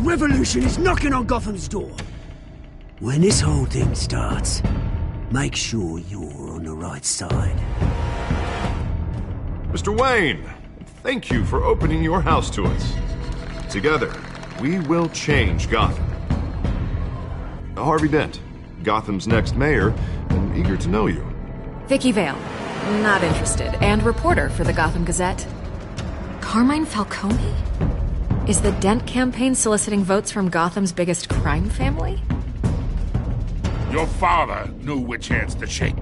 revolution is knocking on Gotham's door. When this whole thing starts, make sure you're on the right side. Mr. Wayne, thank you for opening your house to us. Together, we will change Gotham. Harvey Dent, Gotham's next mayor, and eager to know you. Vicky Vale, not interested, and reporter for the Gotham Gazette. Carmine Falcone? Is the Dent campaign soliciting votes from Gotham's biggest crime family? Your father knew which hands to shake.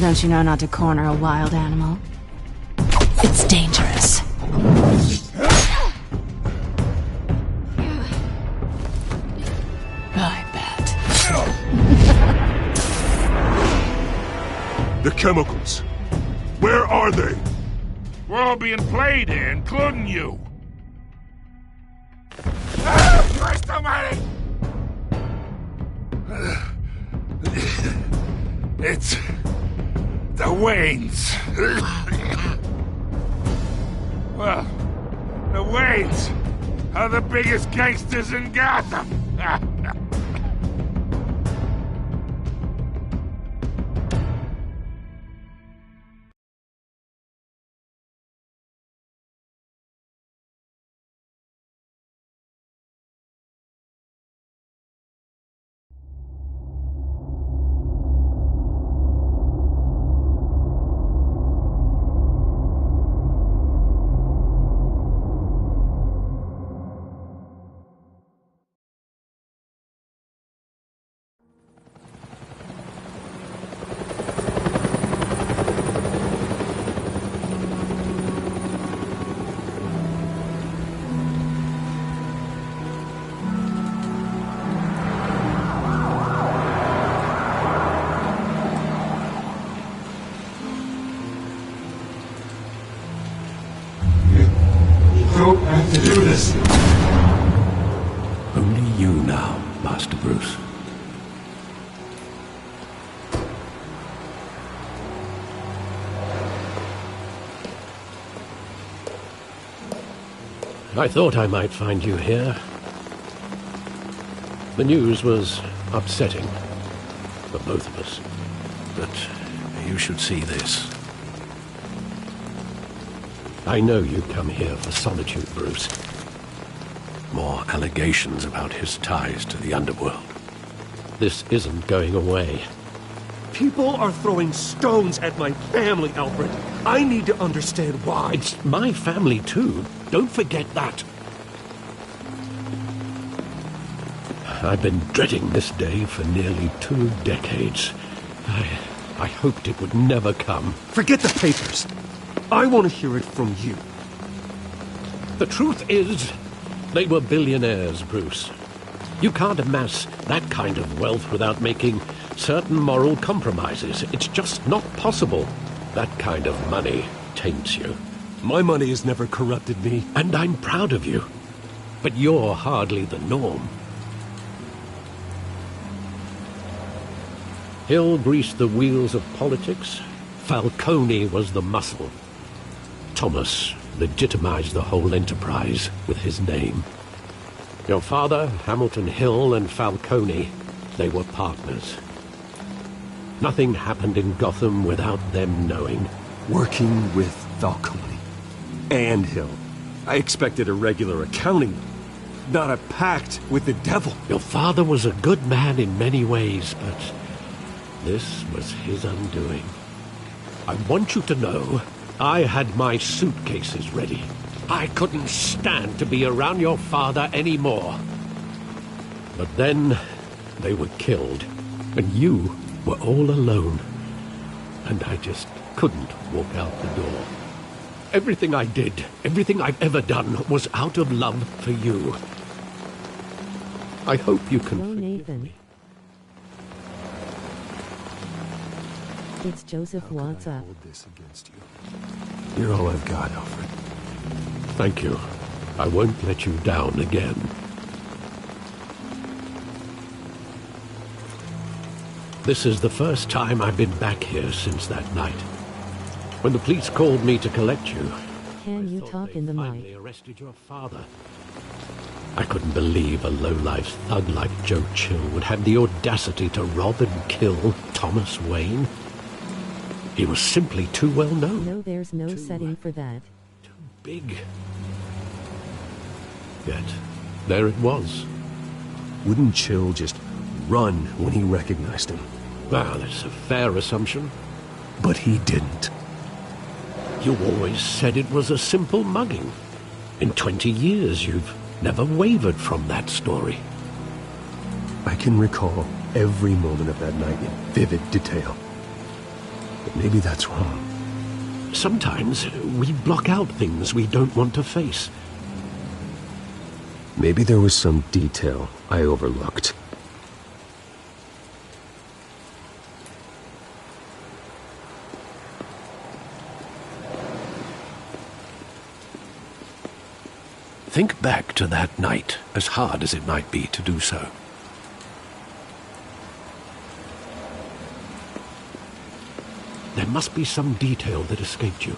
Don't you know not to corner a wild animal? It's dangerous. I bet. The chemicals. Where are they? We're all being played here, including you. Christ almighty! It's the Waynes. Well, the Waynes are the biggest gangsters in Gotham. don't have to do this. Only you now, Master Bruce. I thought I might find you here. The news was upsetting for both of us. But you should see this. I know you come here for solitude, Bruce. More allegations about his ties to the underworld. This isn't going away. People are throwing stones at my family, Alfred. I need to understand why. It's my family, too. Don't forget that. I've been dreading this day for nearly 2 decades. I hoped it would never come. Forget the papers. I want to hear it from you. The truth is, they were billionaires, Bruce. You can't amass that kind of wealth without making certain moral compromises. It's just not possible. That kind of money taints you. My money has never corrupted me. And I'm proud of you. But you're hardly the norm. Hill greased the wheels of politics. Falcone was the muscle. Thomas legitimized the whole enterprise with his name. Your father, Hamilton Hill, and Falcone, they were partners. Nothing happened in Gotham without them knowing. Working with Falcone and Hill. I expected a regular accounting, not a pact with the devil. Your father was a good man in many ways, but this was his undoing. I want you to know, I had my suitcases ready. I couldn't stand to be around your father anymore. But then, they were killed, and you were all alone. And I just couldn't walk out the door. Everything I did, everything I've ever done, was out of love for you. I hope you can Hello, forgive Nathan. me. It's Joseph Watson. Hold this against you. You're all I've got, Alfred. Thank you. I won't let you down again. This is the first time I've been back here since that night. When the police called me to collect you, can you thought talk they in the finally mic? arrested your father. I couldn't believe a low-life thug like Joe Chill would have the audacity to rob and kill Thomas Wayne. He was simply too well known. No, there's no Too- setting for that. Too big. Yet, there it was. Wouldn't Chill just run when he recognized him? Well, that's a fair assumption. But he didn't. You always said it was a simple mugging. In 20 years, you've never wavered from that story. I can recall every moment of that night in vivid detail. But maybe that's wrong. Sometimes we block out things we don't want to face. Maybe there was some detail I overlooked. Think back to that night, as hard as it might be to do so. There must be some detail that escaped you.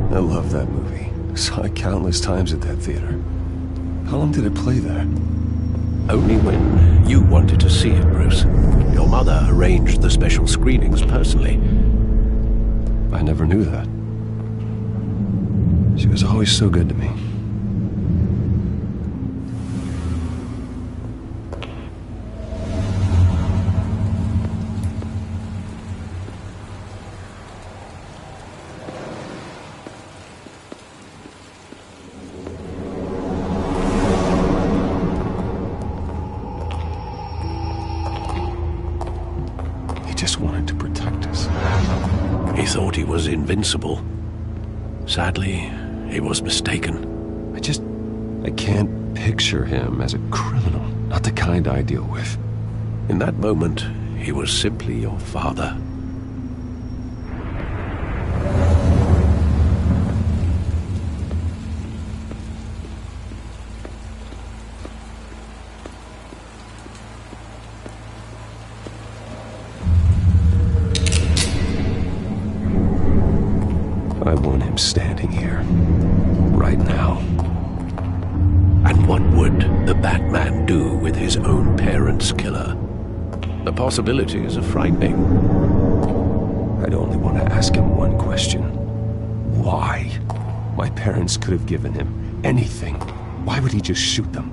I love that movie. Saw it countless times at that theater. How long did it play there? Only when you wanted to see it, Bruce. Your mother arranged the special screenings personally. I never knew that. She was always so good to me. He just wanted to protect us. He thought he was invincible. Sadly, he was mistaken. I can't picture him as a criminal. Not the kind I deal with. In that moment, he was simply your father. I want him standing here. Right now. And what would the Batman do with his own parents' killer? The possibilities are frightening. I'd only want to ask him one question. Why? My parents could have given him anything. Why would he just shoot them?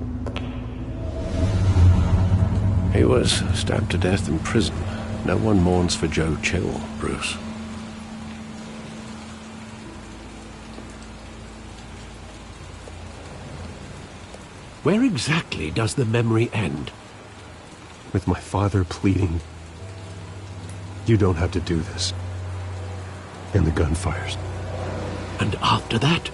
He was stabbed to death in prison. No one mourns for Joe Chill, Bruce. Where exactly does the memory end? With my father pleading, "You don't have to do this." And the gun fires. And after that?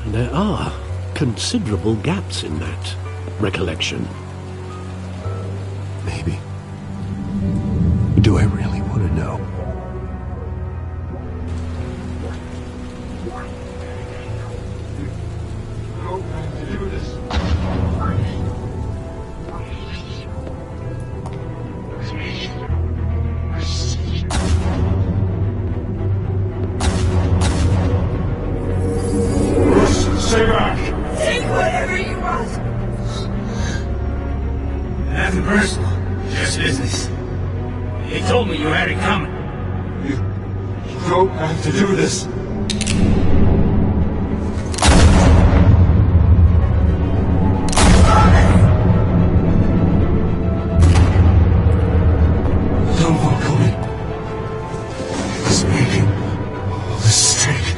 There are considerable gaps in that recollection. Maybe. Do I really want to know? Do this. Stay back! Take whatever you want. Nothing personal, just business. He told me you had it coming. You don't have to do this. Don't walk away. It's making all this straight.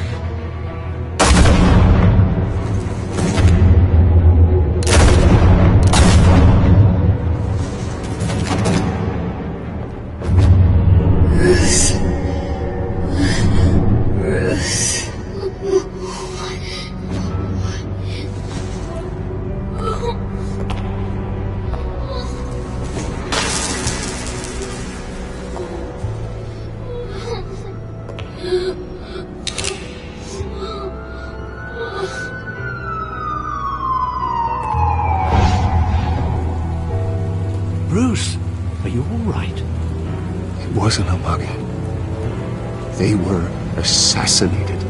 Bruce, are you all right? It wasn't a mugging. They were assassinated.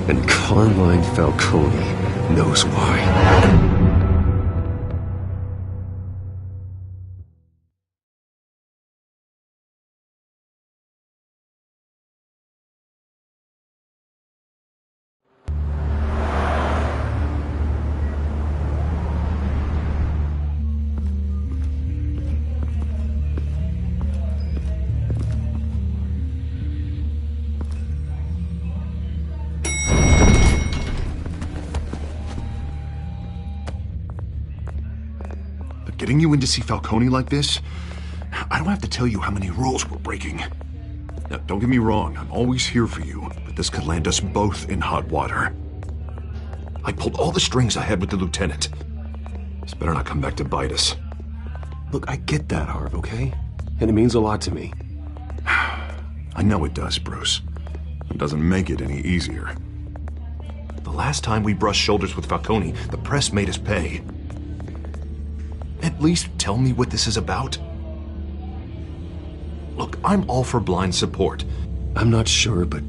And Carmine Falcone knows why. Getting you in to see Falcone like this? I don't have to tell you how many rules we're breaking. Now, don't get me wrong, I'm always here for you, but this could land us both in hot water. I pulled all the strings I had with the lieutenant. This better not come back to bite us. Look, I get that, Harv, okay? And it means a lot to me. I know it does, Bruce. It doesn't make it any easier. The last time we brushed shoulders with Falcone, the press made us pay. At least tell me what this is about. Look, I'm all for blind support. I'm not sure, but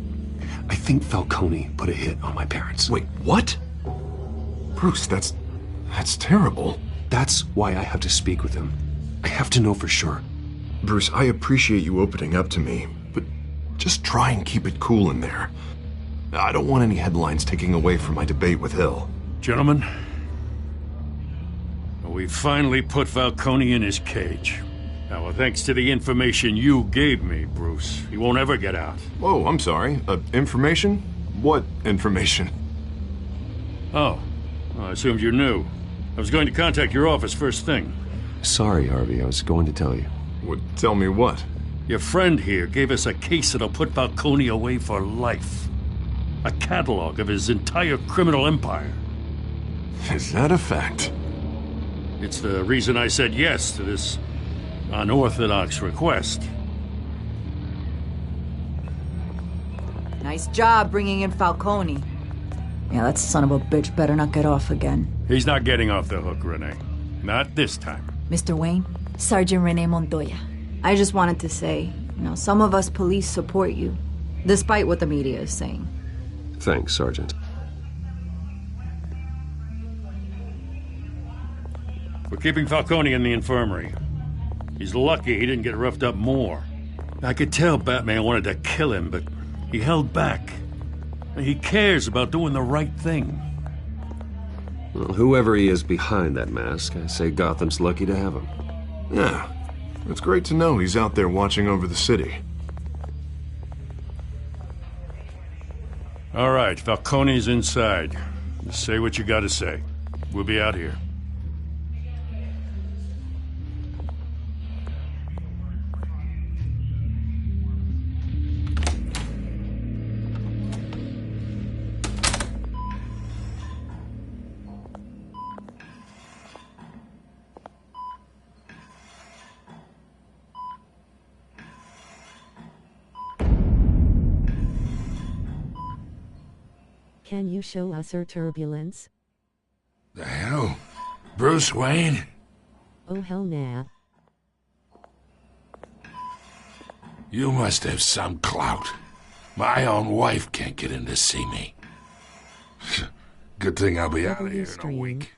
I think Falcone put a hit on my parents. Wait, what? Bruce, that's terrible. That's why I have to speak with him. I have to know for sure. Bruce, I appreciate you opening up to me, but just try and keep it cool in there. I don't want any headlines taking away from my debate with Hill. Gentlemen, we finally put Falcone in his cage. Now, thanks to the information you gave me, Bruce, he won't ever get out. Whoa, I'm sorry. Information? What information? Oh, well, I assumed you knew. I was going to contact your office first thing. Sorry, Harvey, I was going to tell you. Would tell me what? Your friend here gave us a case that'll put Falcone away for life. A catalog of his entire criminal empire. Is that a fact? It's the reason I said yes to this unorthodox request. Nice job bringing in Falcone. Yeah, that son of a bitch better not get off again. He's not getting off the hook, Renee. Not this time. Mr. Wayne, Sergeant Renee Montoya. I just wanted to say, some of us police support you, despite what the media is saying. Thanks, Sergeant. We're keeping Falcone in the infirmary. He's lucky he didn't get roughed up more. I could tell Batman wanted to kill him, but he held back. He cares about doing the right thing. Well, whoever he is behind that mask, I say Gotham's lucky to have him. Yeah, it's great to know he's out there watching over the city. All right, Falcone's inside. Just say what you gotta say. We'll be out here. Can you show us her turbulence? The hell? Bruce Wayne? Oh hell nah. You must have some clout. My own wife can't get in to see me. Good thing I'll be out of here in a week.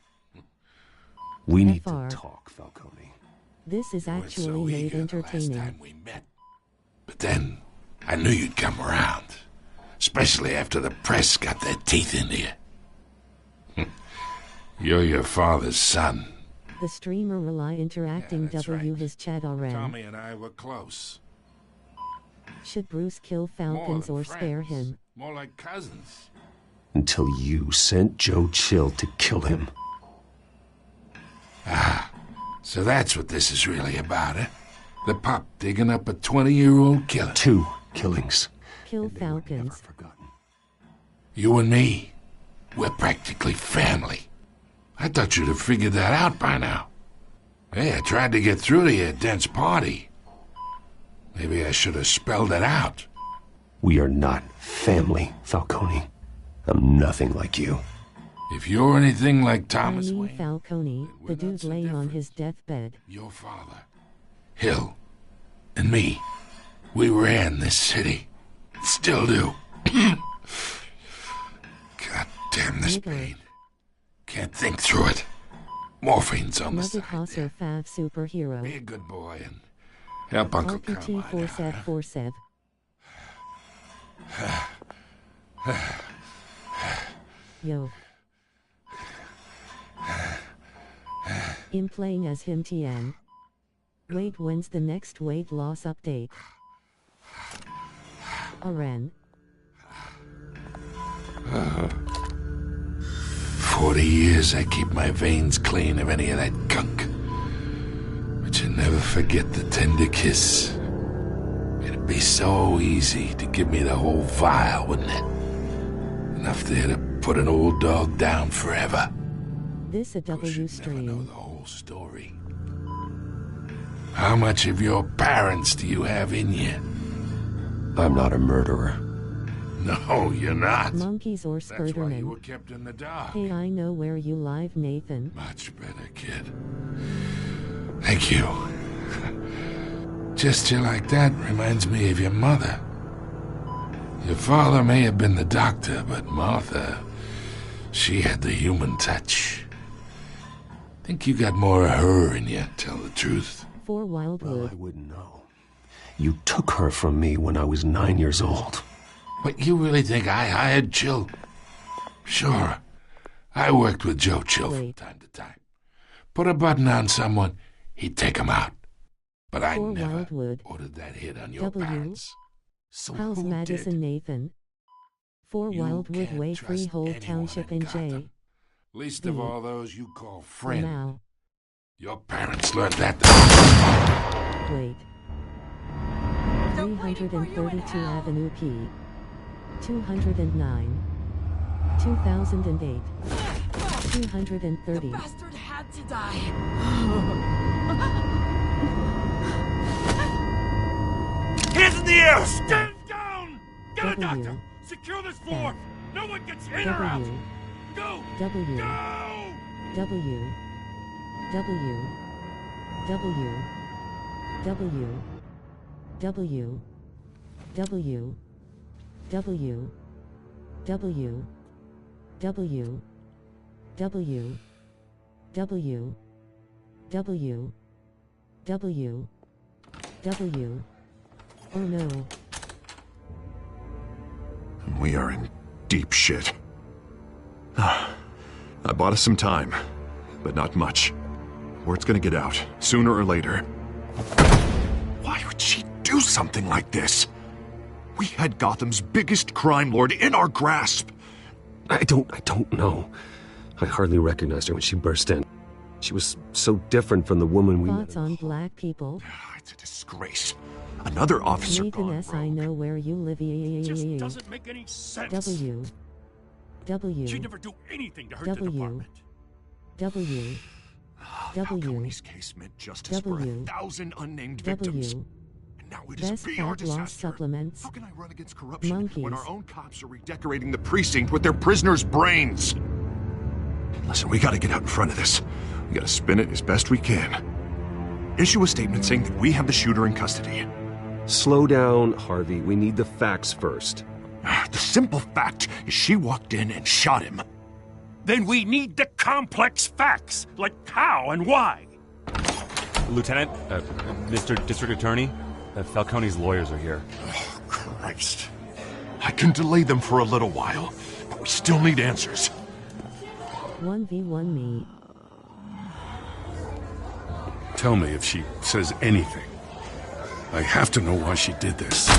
We need to talk, Falcone. This is actually made entertaining. Last time we met. But then, I knew you'd come around. Especially after the press got their teeth into you. You're your father's son. The streamer Rely Interacting W right. his chat already. Tommy and I were close. Should Bruce kill Falcons or spare him? More like cousins. Until you sent Joe Chill to kill him. Ah, so that's what this is really about, eh? The pup digging up a 20-year-old killer. 2 killings. Kill Falcons. You and me, we're practically family. I thought you'd have figured that out by now. Hey, I tried to get through to your dense party. Maybe I should have spelled it out. We are not family, Falcone. I'm nothing like you. If you're anything like Thomas Wayne Wayne, Falcone, the dude laying on his deathbed. your father, Hill, and me, we ran this city. Still do. God damn this pain. Can't think through it. Morphine's on the side. Fav superhero. Be a good boy and help Uncle RPT Carmine 4747. Yo. Him playing as him TN. Wait, when's the next weight loss update? Aren. 40 years I keep my veins clean of any of that gunk. But you never forget the tender kiss. It'd be so easy to give me the whole vial, wouldn't it? Enough there to put an old dog down forever. This a W stream. Never know the whole story. How much of your parents do you have in you? I'm not a murderer. No, you're not. Monkeys or That's why you Spurderman. were kept in the dark. Hey, I know where you live, Nathan. Much better, kid. Thank you. Gesture like that reminds me of your mother. Your father may have been the doctor, but Martha, she had the human touch. Think you got more of her in you, tell the truth. For Wildwood. Well, I wouldn't know. You took her from me when I was 9 years old. But you really think I hired Chill? Sure. I worked with Joe Chill from time to time. Put a button on someone, he'd take him out. But I For never Wildwood. ordered that hit on your W. parents. So How's who Madison did? Nathan? For You Wildwood can't Way, trust Freehold anyone Township in in J. Gotham. Least of D. all those you call For friend. now. Your parents learned that. Wait. 332 Avenue P. 209. 2008. 230. Bastard had to die. Hands in the air! Stand down! Get a W. doctor! Secure this floor! No one gets in or W. out! Go! W. Go! W. W. W. W. W. W. W. W. W. W. W. W. W. W. Oh no. We are in deep shit. I bought us some time, but not much. Word's gonna get out, sooner or later. Why would she do something like this? We had Gotham's biggest crime lord in our grasp. I don't know. I hardly recognized her when she burst in. She was so different from the woman we met. Thoughts on black people? It's a disgrace. Another officer Nathan S. I know where you live. Just doesn't make any sense. W. W. She'd never do anything to hurt W. the department. W. W. Falcone's case meant justice for W. 1,000 unnamed victims. W. And now it is Best beyond fat loss disaster. supplements. How can I run against corruption when Monkeys. our own cops are redecorating the precinct with their prisoners' brains? Listen, we gotta get out in front of this. We gotta spin it as best we can. Issue a statement saying that we have the shooter in custody. Slow down, Harvey. We need the facts first. The simple fact is she walked in and shot him. Then we need the complex facts, like how and why. Lieutenant, Mr. District Attorney, Falcone's lawyers are here. Oh, Christ. I can delay them for a little while, but we still need answers. 1v1 me. Tell me if she says anything. I have to know why she did this.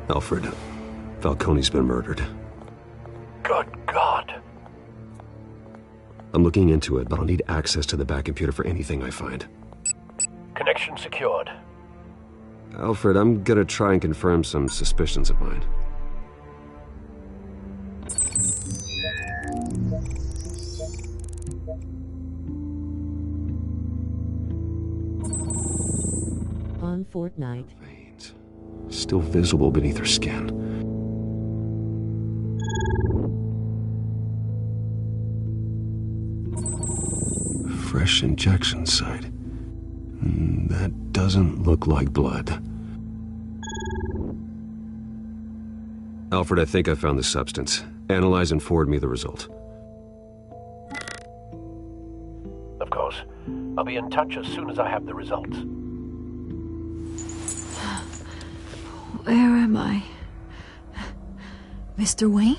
Alfred, Falcone's been murdered. Good God. I'm looking into it, but I'll need access to the back computer for anything I find. Connection secured. Alfred, I'm gonna try and confirm some suspicions of mine. on Fortnite. Veins. Still visible beneath her skin. Fresh injection site. That doesn't look like blood. Alfred, I think I found the substance. Analyze and forward me the result. Of course. I'll be in touch as soon as I have the results. Where am I? Mr. Wayne?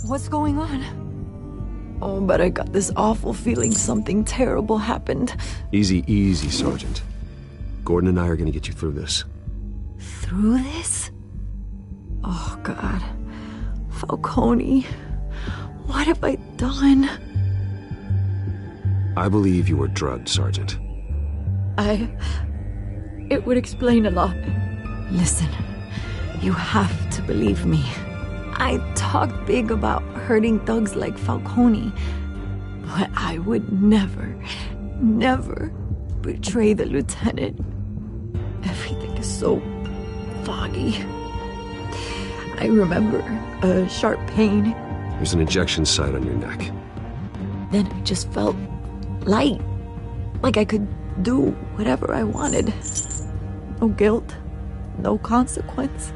What's going on? Oh, but I got this awful feeling something terrible happened. Easy, easy, Sergeant. Gordon and I are gonna get you through this. Through this? Oh, God. Falcone. What have I done? I believe you were drugged, Sergeant. It would explain a lot. Listen, you have to believe me. I talked big about hurting thugs like Falcone, but I would never betray the lieutenant. Everything is so foggy. I remember a sharp pain. There's an injection site on your neck. Then I just felt light, like I could do whatever I wanted. No guilt, no consequence.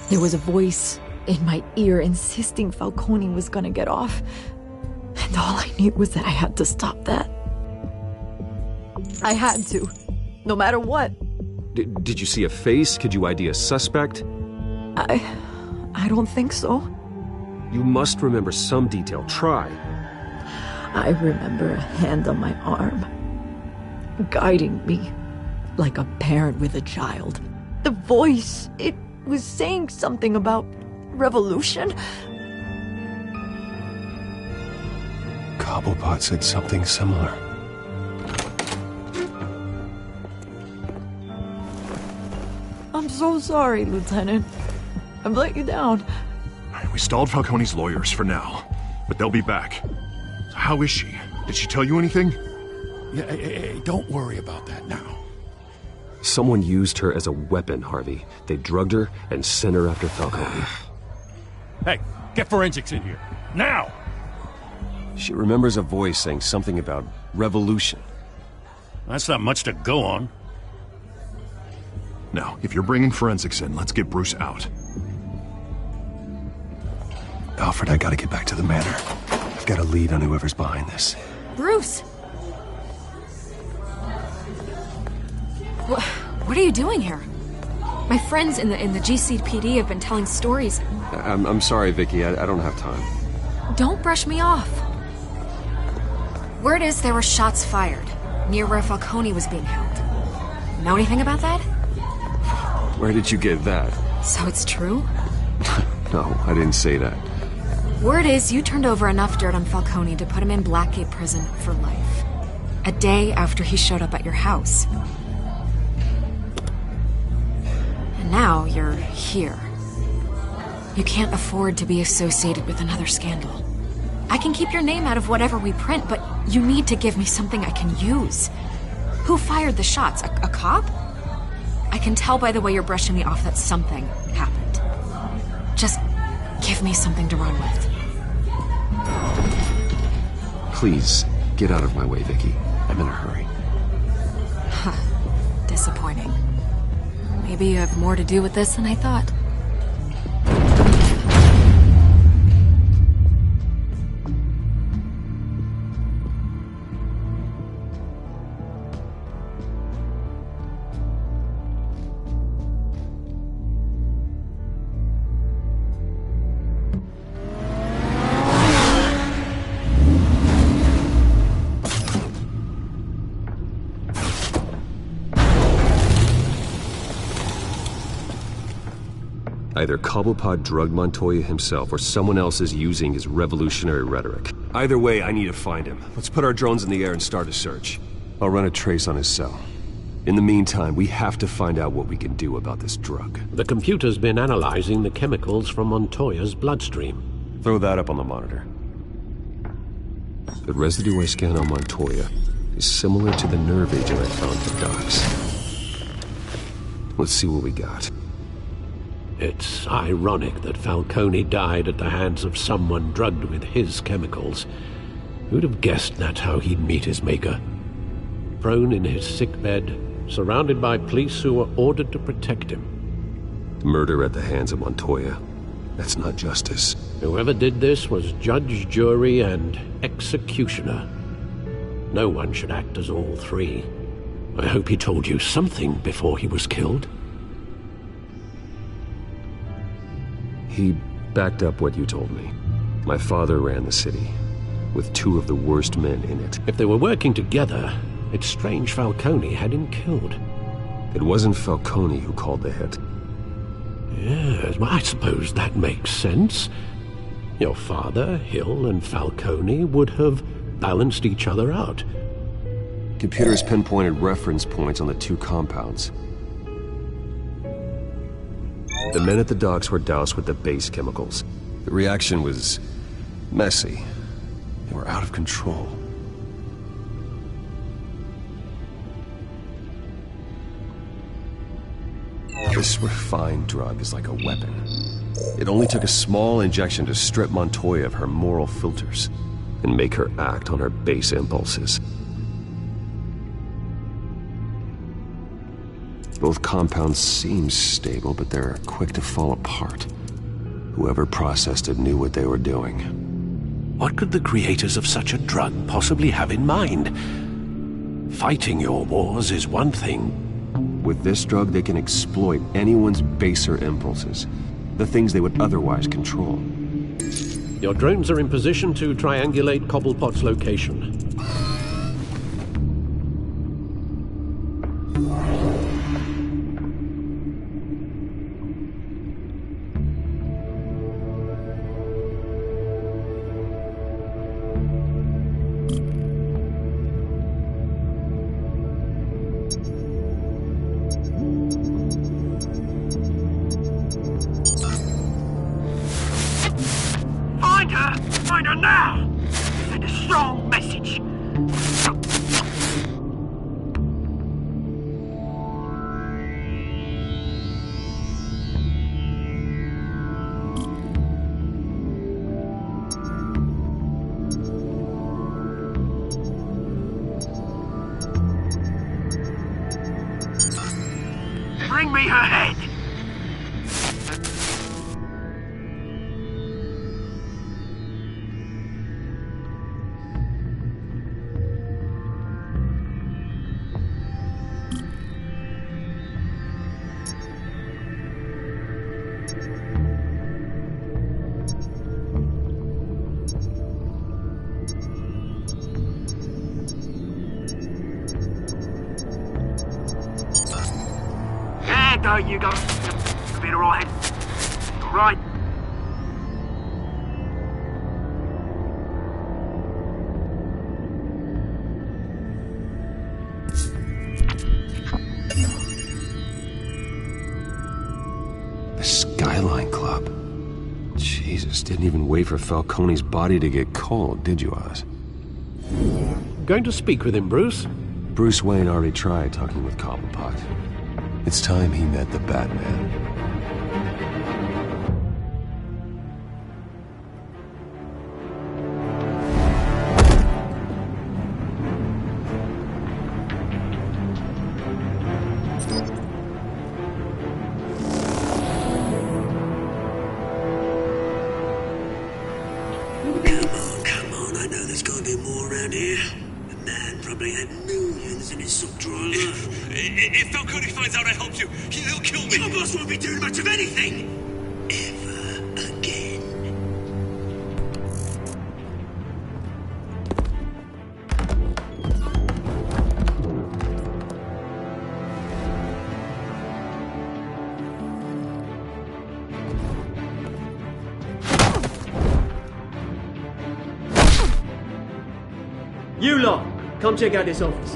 There was a voice in my ear insisting Falcone was gonna get off. And all I knew was that I had to stop that. I had to, no matter what. Did you see a face? Could you ID a suspect? I don't think so. You must remember some detail. Try. I remember a hand on my arm, guiding me like a parent with a child. The voice, it was saying something about revolution. Cobblepot said something similar. I'm so sorry, Lieutenant. I've let you down. We stalled Falcone's lawyers for now, but they'll be back. So how is she? Did she tell you anything? Yeah, hey, don't worry about that now. Someone used her as a weapon, Harvey. They drugged her and sent her after Falcone. Hey, get forensics in here. Now! She remembers a voice saying something about revolution. That's not much to go on. Now, if you're bringing forensics in, let's get Bruce out. Alfred, I gotta get back to the manor. I've got a lead on whoever's behind this. Bruce! What are you doing here? My friends in the GCPD have been telling stories. I'm sorry, Vicky. I don't have time. Don't brush me off. Word is there were shots fired near where Falcone was being held. Know anything about that? Where did you get that? So it's true? No, I didn't say that. Word is you turned over enough dirt on Falcone to put him in Blackgate Prison for life. A day after he showed up at your house. And now you're here. You can't afford to be associated with another scandal. I can keep your name out of whatever we print, but you need to give me something I can use. Who fired the shots? A cop? I can tell by the way you're brushing me off that something happened. Just give me something to run with. Please, get out of my way, Vicky. I'm in a hurry. Disappointing. Maybe you have more to do with this than I thought. Either Cobblepot drugged Montoya himself, or someone else is using his revolutionary rhetoric. Either way, I need to find him. Let's put our drones in the air and start a search. I'll run a trace on his cell. In the meantime, we have to find out what we can do about this drug. The computer's been analyzing the chemicals from Montoya's bloodstream. Throw that up on the monitor. The residue I scanned on Montoya is similar to the nerve agent I found at the docks. Let's see what we got. It's ironic that Falcone died at the hands of someone drugged with his chemicals. Who'd have guessed that's how he'd meet his maker? Prone in his sickbed, surrounded by police who were ordered to protect him. Murder at the hands of Montoya. That's not justice. Whoever did this was judge, jury, and executioner. No one should act as all three. I hope he told you something before he was killed. He backed up what you told me. My father ran the city, with 2 of the worst men in it. If they were working together, it's strange Falcone had him killed. It wasn't Falcone who called the hit. Yes, well, I suppose that makes sense. Your father, Hill, and Falcone would have balanced each other out. Computers pinpointed reference points on the 2 compounds. The men at the docks were doused with the base chemicals. The reaction was messy. They were out of control. This refined drug is like a weapon. It only took a small injection to strip Montoya of her moral filters and make her act on her base impulses. Both compounds seem stable, but they're quick to fall apart. Whoever processed it knew what they were doing. What could the creators of such a drug possibly have in mind? Fighting your wars is one thing. With this drug, they can exploit anyone's baser impulses, the things they would otherwise control. Your drones are in position to triangulate Cobblepot's location. Find her now! Send a strong message. Bring me her head! There you go. You'll be alright. Alright. The Skyline Club. Jesus, didn't even wait for Falcone's body to get cold, did you, Oz? Going to speak with him, Bruce? Bruce Wayne already tried talking with Cobblepot. It's time he met the Batman. Come on, I know there's gotta be more around here. The man probably had millions in his sock drawer alone. If Falcone finds out I helped you, he'll kill me. Your boss won't be doing much of anything. Ever again. You lot, come check out this office.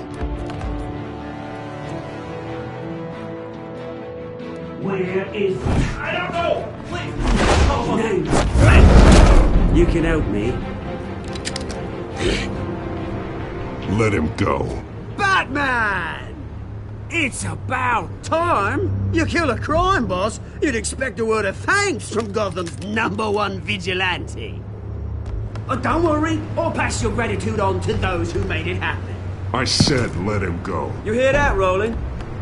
Where is... I don't know! Please! You can help me. Let him go. Batman! It's about time. You kill a crime boss, you'd expect a word of thanks from Gotham's #1 vigilante. Oh, don't worry, I'll pass your gratitude on to those who made it happen. I said let him go. You hear that, Roland?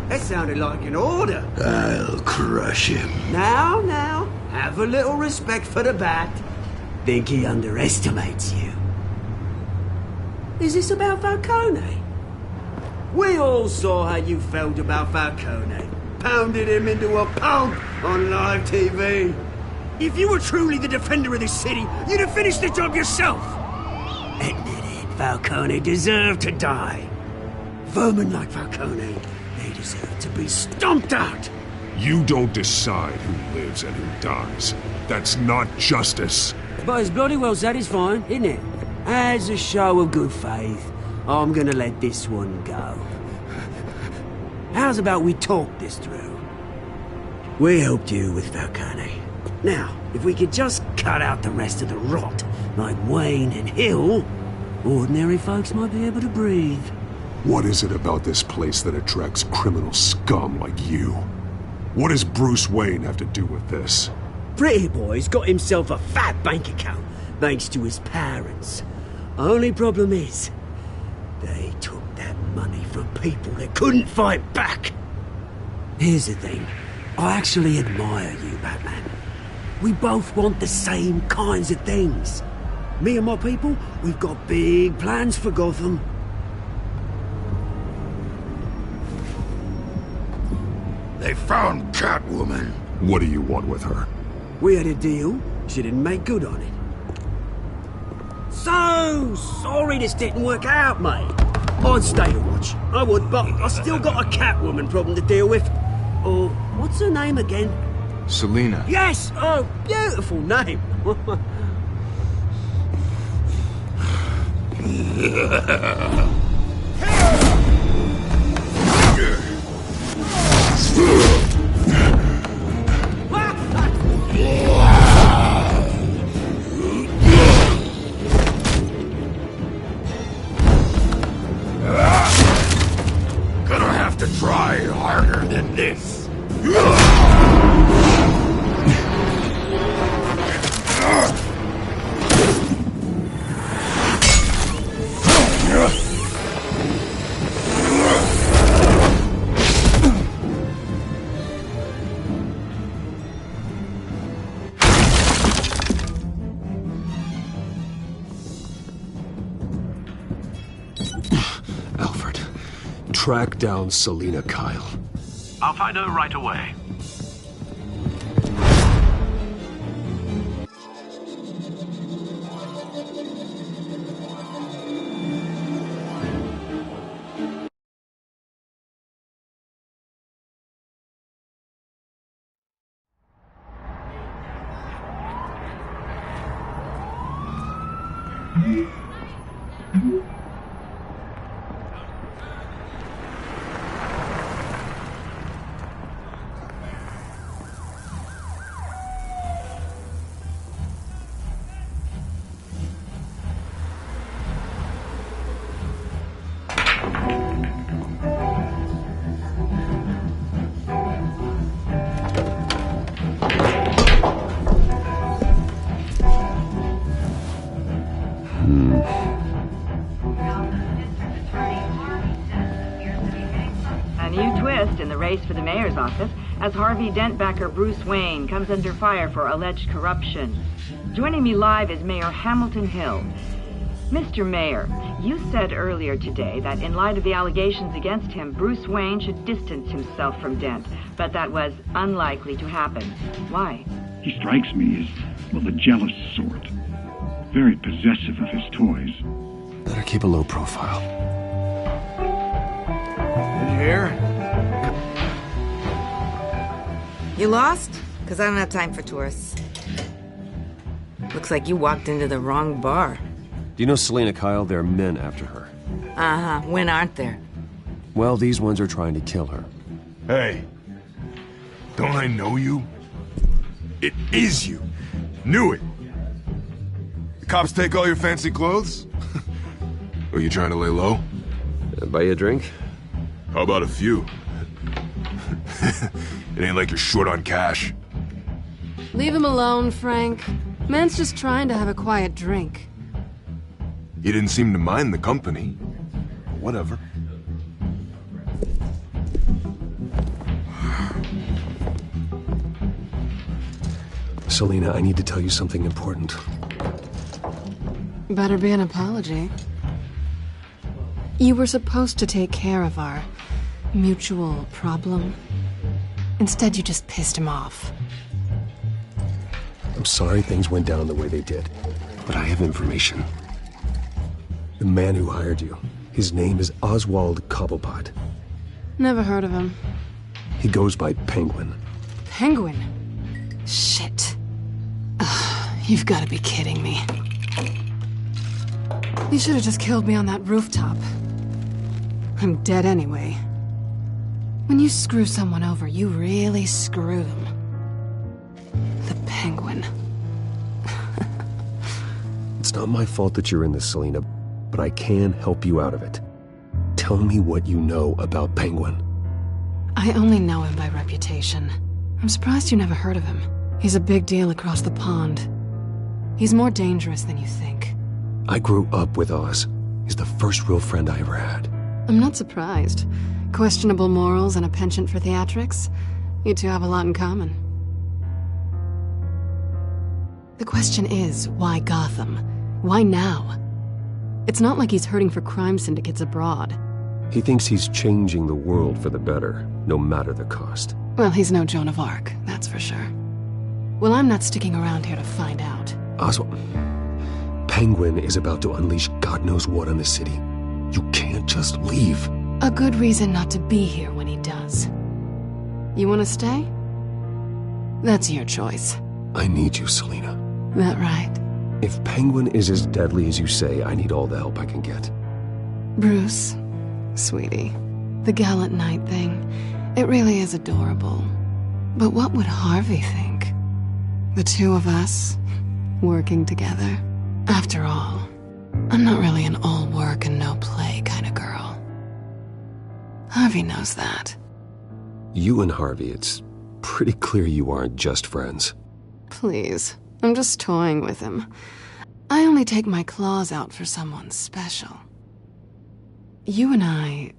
That sounded like an order. I'll crush him. Now, have a little respect for the Bat. Think he underestimates you. Is this about Falcone? We all saw how you felt about Falcone. Pounded him into a pulp on live TV. If you were truly the defender of this city, you'd have finished the job yourself. Admit it, Falcone deserved to die. Vermin like Falcone, they deserve to be stomped out. You don't decide who lives and who dies. That's not justice. But it's bloody well satisfying, isn't it? As a show of good faith, I'm gonna let this one go. How's about we talk this through? We helped you with Falcone. Now, if we could just cut out the rest of the rot, like Wayne and Hill, ordinary folks might be able to breathe. What is it about this place that attracts criminal scum like you? What does Bruce Wayne have to do with this? Pretty Boy's got himself a fat bank account, thanks to his parents. Only problem is, they took that money from people that couldn't fight back. Here's the thing. I actually admire you, Batman. We both want the same kinds of things. Me and my people, we've got big plans for Gotham. They found Catwoman. What do you want with her? We had a deal. She didn't make good on it. So sorry this didn't work out, mate. I'd stay to watch. I would, but I still got a Catwoman problem to deal with. Oh, what's her name again? Selina. Yes! Oh, beautiful name. Gonna have to try harder than this. Alfred, track down Selina Kyle. I'll find her right away. A new twist in the race for the mayor's office as Harvey Dent backer Bruce Wayne comes under fire for alleged corruption. Joining me live is Mayor Hamilton Hill. Mr. Mayor, you said earlier today that in light of the allegations against him, Bruce Wayne should distance himself from Dent, but that was unlikely to happen. Why? He strikes me as, well, the jealous sort. Very possessive of his toys. Better keep a low profile. In here? You lost? Because I don't have time for tourists. Looks like you walked into the wrong bar. Do you know Selina Kyle? There are men after her. Uh-huh. When aren't there? Well, these ones are trying to kill her. Hey, don't I know you? It is you. Knew it. The cops take all your fancy clothes? Are you trying to lay low? Buy you a drink? How about a few? It ain't like you're short on cash. Leave him alone, Frank. Man's just trying to have a quiet drink. He didn't seem to mind the company. Whatever. Selina, I need to tell you something important. Better be an apology. You were supposed to take care of our mutual problem. Instead, you just pissed him off. I'm sorry things went down the way they did, but I have information. The man who hired you, his name is Oswald Cobblepot. Never heard of him. He goes by Penguin. Penguin? Shit. Ugh, you've got to be kidding me. You should have just killed me on that rooftop. I'm dead anyway. When you screw someone over, you really screw them. The Penguin. It's not my fault that you're in this, Selina, but I can help you out of it. Tell me what you know about Penguin. I only know him by reputation. I'm surprised you never heard of him. He's a big deal across the pond. He's more dangerous than you think. I grew up with Oz. He's the first real friend I ever had. I'm not surprised. Questionable morals and a penchant for theatrics. You two have a lot in common. The question is, why Gotham? Why now? It's not like he's hurting for crime syndicates abroad. He thinks he's changing the world for the better, no matter the cost. Well, he's no Joan of Arc, that's for sure. Well, I'm not sticking around here to find out. Oswald, Penguin is about to unleash God knows what on the city. You can't just leave. A good reason not to be here when he does. You want to stay? That's your choice. I need you, Selina. That right? If Penguin is as deadly as you say, I need all the help I can get. Bruce, sweetie, the gallant knight thing, it really is adorable. But what would Harvey think? The two of us, working together. After all, I'm not really an all work and no play kind of girl. Harvey knows that. You and Harvey, it's pretty clear you aren't just friends. Please, I'm just toying with him. I only take my claws out for someone special. You and I...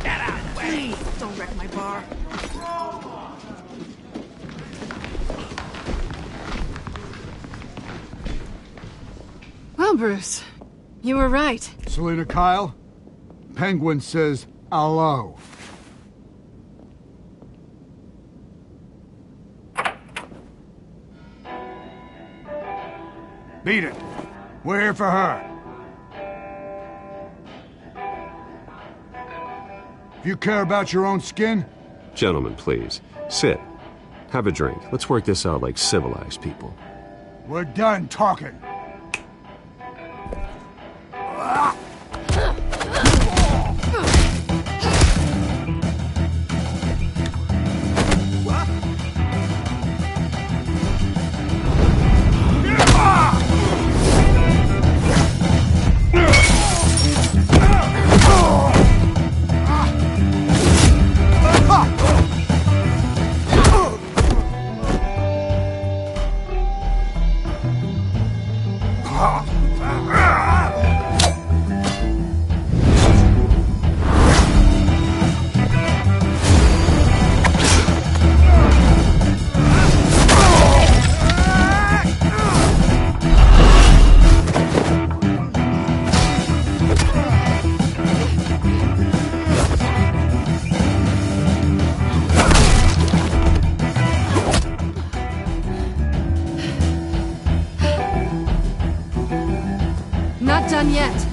Get out of the way! Please, don't wreck my bar. Well, Bruce, you were right. Selina Kyle, Penguin says hello. Beat it. We're here for her. If you care about your own skin... Gentlemen, please, sit. Have a drink. Let's work this out like civilized people. We're done talking. Not done yet.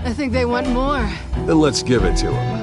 I think they want more? Then let's give it to him.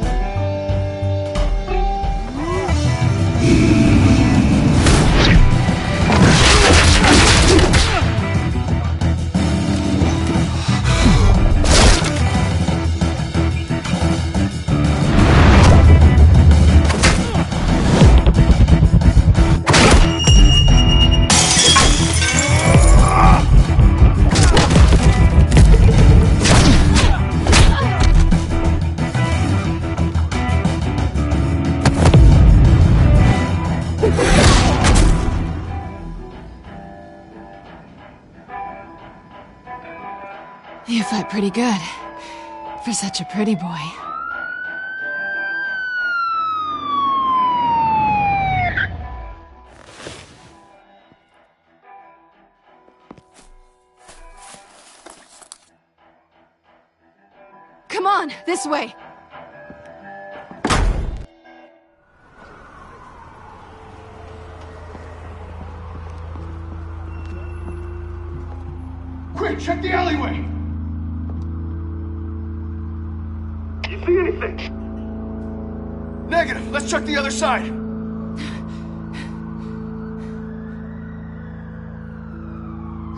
You fight pretty good. For such a pretty boy. Come on, this way! Quick, check the alleyway! See anything? Negative. Let's check the other side.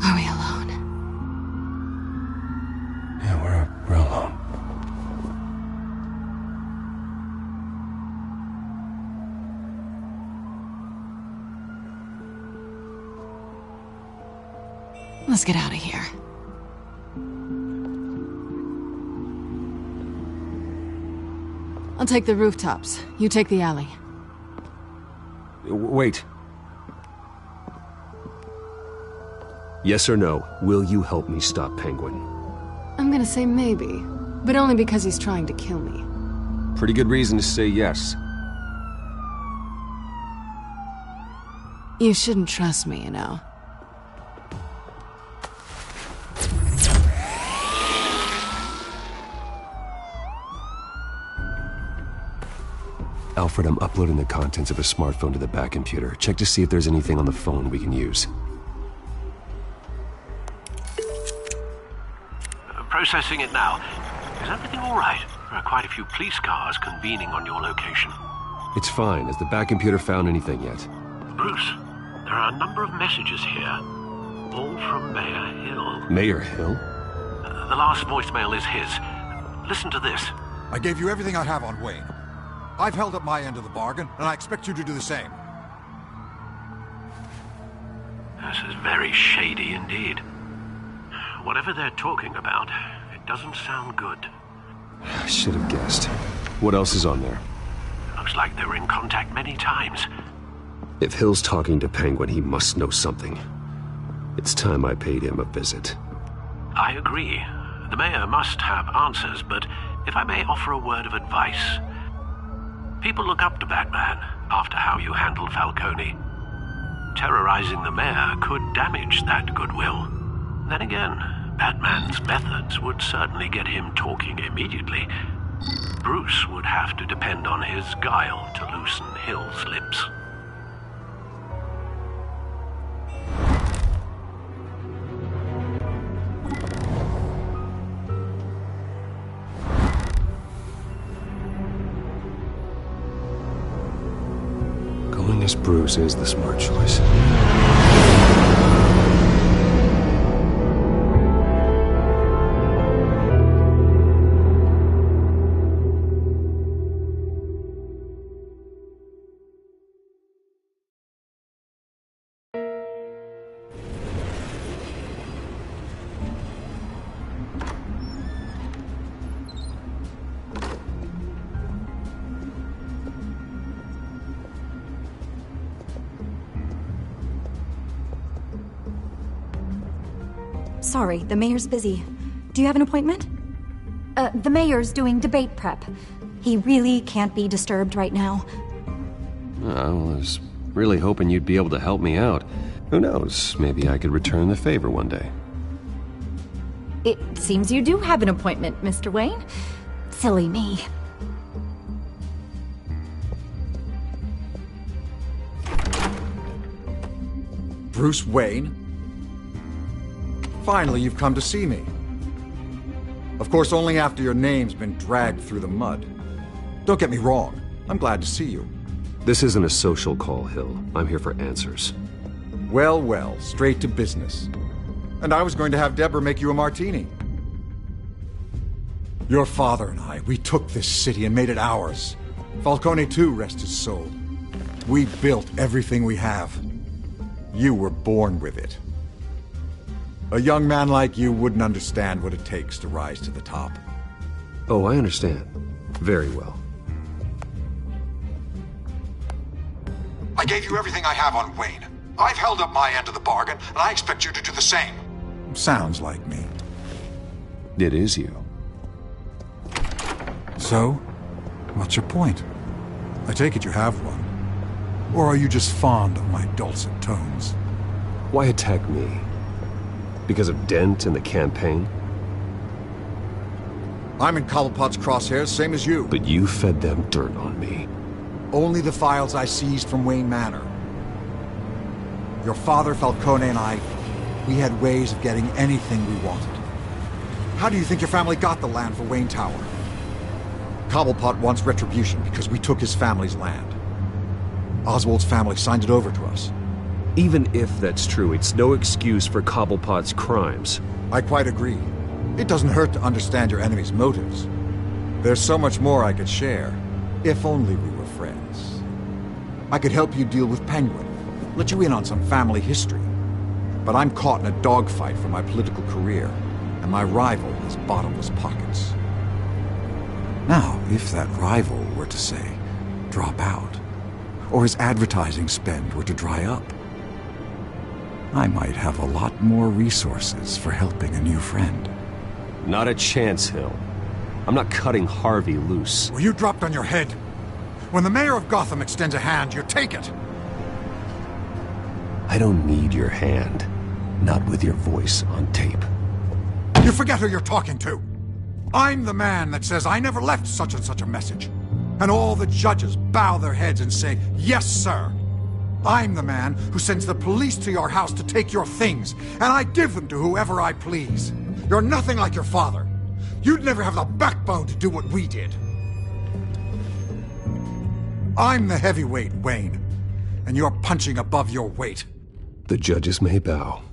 Are we alone? Yeah, we're alone. Let's get out of here. I'll take the rooftops. You take the alley. Wait. Yes or no, will you help me stop Penguin? I'm gonna say maybe, but only because he's trying to kill me. Pretty good reason to say yes. You shouldn't trust me, you know. Alfred, I'm uploading the contents of a smartphone to the back computer. Check to see if there's anything on the phone we can use. Processing it now. Is everything all right? There are quite a few police cars convening on your location. It's fine. Has the back computer found anything yet? Bruce, there are a number of messages here. All from Mayor Hill. Mayor Hill? The last voicemail is his. Listen to this. I gave you everything I have on Wayne. I've held up my end of the bargain, and I expect you to do the same. This is very shady indeed. Whatever they're talking about, it doesn't sound good. I should have guessed. What else is on there? Looks like they were in contact many times. If Hill's talking to Penguin, he must know something. It's time I paid him a visit. I agree. The mayor must have answers, but if I may offer a word of advice. People look up to Batman after how you handled Falcone. Terrorizing the mayor could damage that goodwill. Then again, Batman's methods would certainly get him talking immediately. Bruce would have to depend on his guile to loosen Hill's lips. Going as Bruce is the smart choice. Sorry, the mayor's busy. Do you have an appointment? The mayor's doing debate prep. He really can't be disturbed right now. I was really hoping you'd be able to help me out. Who knows, maybe I could return the favor one day. It seems you do have an appointment, Mr. Wayne. Silly me. Bruce Wayne? Finally, you've come to see me. A Of course, only after your name's been dragged through the mud. Don't get me wrong. I'm glad to see you. This isn't a social call, Hill. I'm here for answers. Well, well, straight to business. And I was going to have Deborah make you a martini. Your father and I, we took this city and made it ours. Falcone too, rest his soul. We built everything we have. You were born with it. A young man like you wouldn't understand what it takes to rise to the top. Oh, I understand. Very well. I gave you everything I have on Wayne. I've held up my end of the bargain, and I expect you to do the same. Sounds like me. It is you. So, what's your point? I take it you have one. Or are you just fond of my dulcet tones? Why attack me? Because of Dent and the campaign? I'm in Cobblepot's crosshairs, same as you. But you fed them dirt on me. Only the files I seized from Wayne Manor. Your father, Falcone, and I, we had ways of getting anything we wanted. How do you think your family got the land for Wayne Tower? Cobblepot wants retribution because we took his family's land. Oswald's family signed it over to us. Even if that's true, it's no excuse for Cobblepot's crimes. I quite agree. It doesn't hurt to understand your enemy's motives. There's so much more I could share, if only we were friends. I could help you deal with Penguin, let you in on some family history. But I'm caught in a dogfight for my political career, and my rival has bottomless pockets. Now, if that rival were to say, drop out, or his advertising spend were to dry up, I might have a lot more resources for helping a new friend. Not a chance, Hill. I'm not cutting Harvey loose. Were you dropped on your head? When the mayor of Gotham extends a hand, you take it! I don't need your hand. Not with your voice on tape. You forget who you're talking to! I'm the man that says I never left such and such a message. And all the judges bow their heads and say, yes, sir. I'm the man who sends the police to your house to take your things, and I give them to whoever I please. You're nothing like your father. You'd never have the backbone to do what we did. I'm the heavyweight, Wayne, and you're punching above your weight. The judges may bow,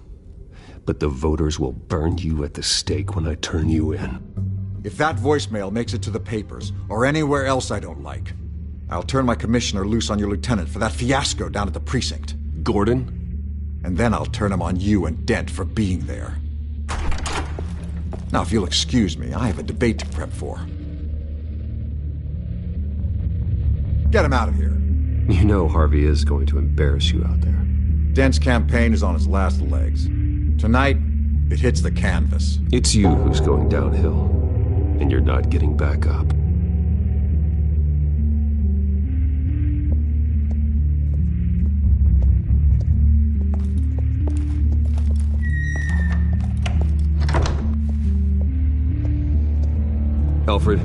but the voters will burn you at the stake when I turn you in. If that voicemail makes it to the papers, or anywhere else I don't like, I'll turn my commissioner loose on your lieutenant for that fiasco down at the precinct. Gordon? And then I'll turn him on you and Dent for being there. Now, if you'll excuse me, I have a debate to prep for. Get him out of here. You know Harvey is going to embarrass you out there. Dent's campaign is on its last legs. Tonight, it hits the canvas. It's you who's going downhill, and you're not getting back up. Alfred,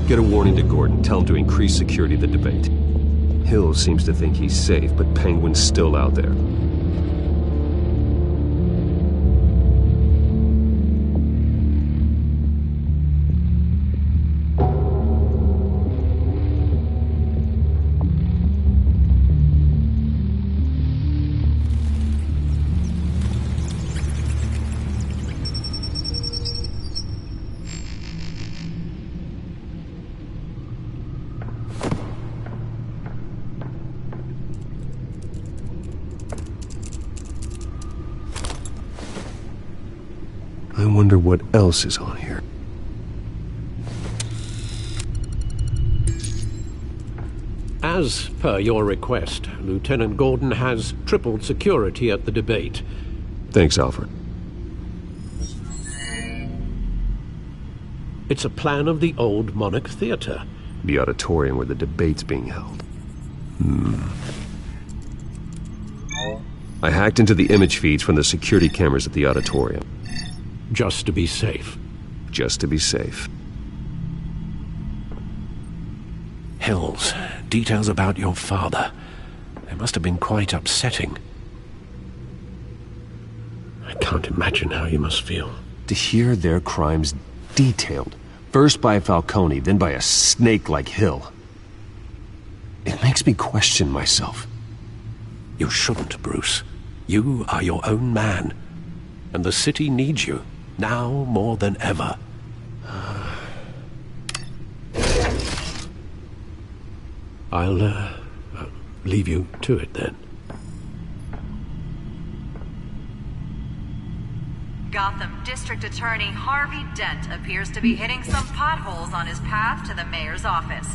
get a warning to Gordon. Tell him to increase security of the debate. Hill seems to think he's safe, but Penguin's still out there. I wonder what else is on here. As per your request, Lieutenant Gordon has tripled security at the debate. Thanks, Alfred. It's a plan of the old Monarch Theater. The auditorium where the debate's being held. I hacked into the image feeds from the security cameras at the auditorium. Just to be safe. Just to be safe. Hills, details about your father. They must have been quite upsetting. I can't imagine how you must feel. To hear their crimes detailed. First by Falcone, then by a snake like Hill. It makes me question myself. You shouldn't, Bruce. You are your own man. And the city needs you, now more than ever. I'll leave you to it then. Gotham District Attorney Harvey Dent appears to be hitting some potholes on his path to the mayor's office.